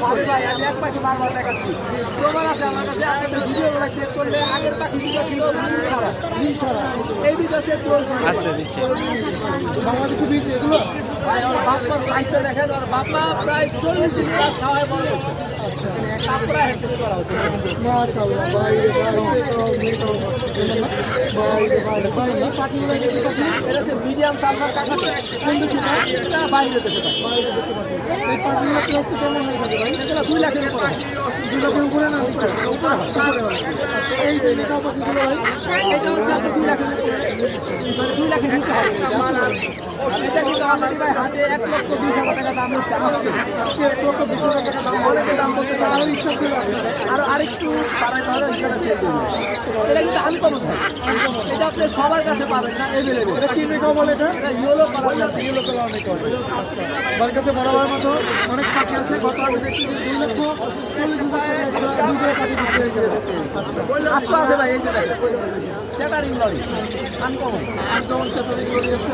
ভাবি ভাই আমি এক পাখি বারবার দেখাচ্ছি প্রমাণ আছে আমার কাছে আপনাদের ভিডিওগুলো চেক করলে আগের পাখি দুটো ছিল নীল ছাড়া এই দুটো চেক করবেন আচ্ছা দিচ্ছি বাংলাদেশি বীজ এগুলো ভাই ওর বাপমার সাইজটা দেখেন ওর বাপমা প্রায় 40 দিন কাজ খাওয়ায় বড় হচ্ছে তারপরে হেঁটে করা হচ্ছে মাশাআল্লাহ ভাই ভাই এই পাখিগুলো যে এটা হচ্ছে মিডিয়াম সাইজের কাকা কিন্তু সেটা বাইরে যেতে পারে এই পাখিগুলো প্রাইস কেমন হয়ে যাবে ভাই এটা 2 লাখের উপরে 2 লাখের উপরে না উপরে এই যে পাখিগুলো ভাই এটা হচ্ছে আপনি 2 লাখের উপরে 2 লাখের নিচে হবে এটা কিন্তু আমাদের ভাই হাতে 1,20,000 টাকা দাম হচ্ছে আজকে 1,20,000 টাকা দাম অনেকে দাম করতে পারে আরো ইচ্ছা ছিল আরো আরেকটু বাড়াইতে হবে সেটা চেয়ে এটা কিন্তু আনকমন এটা আপনি সবার কাছে পাবেন না এভেলেবেল এটা কি মেকআপ বলে এটা ইয়েলো কালার আছে ইয়েলো কালার মেকআপ আমার কাছে বরাবর মতো অনেক পাখি আছে গত আগে দেখছি 2,40,000 টাকা পাখি বিক্রি হয়েছে আচ্ছা আছে ভাই এই যে দেখেন chattering lorry uncommon chattering lorry আছে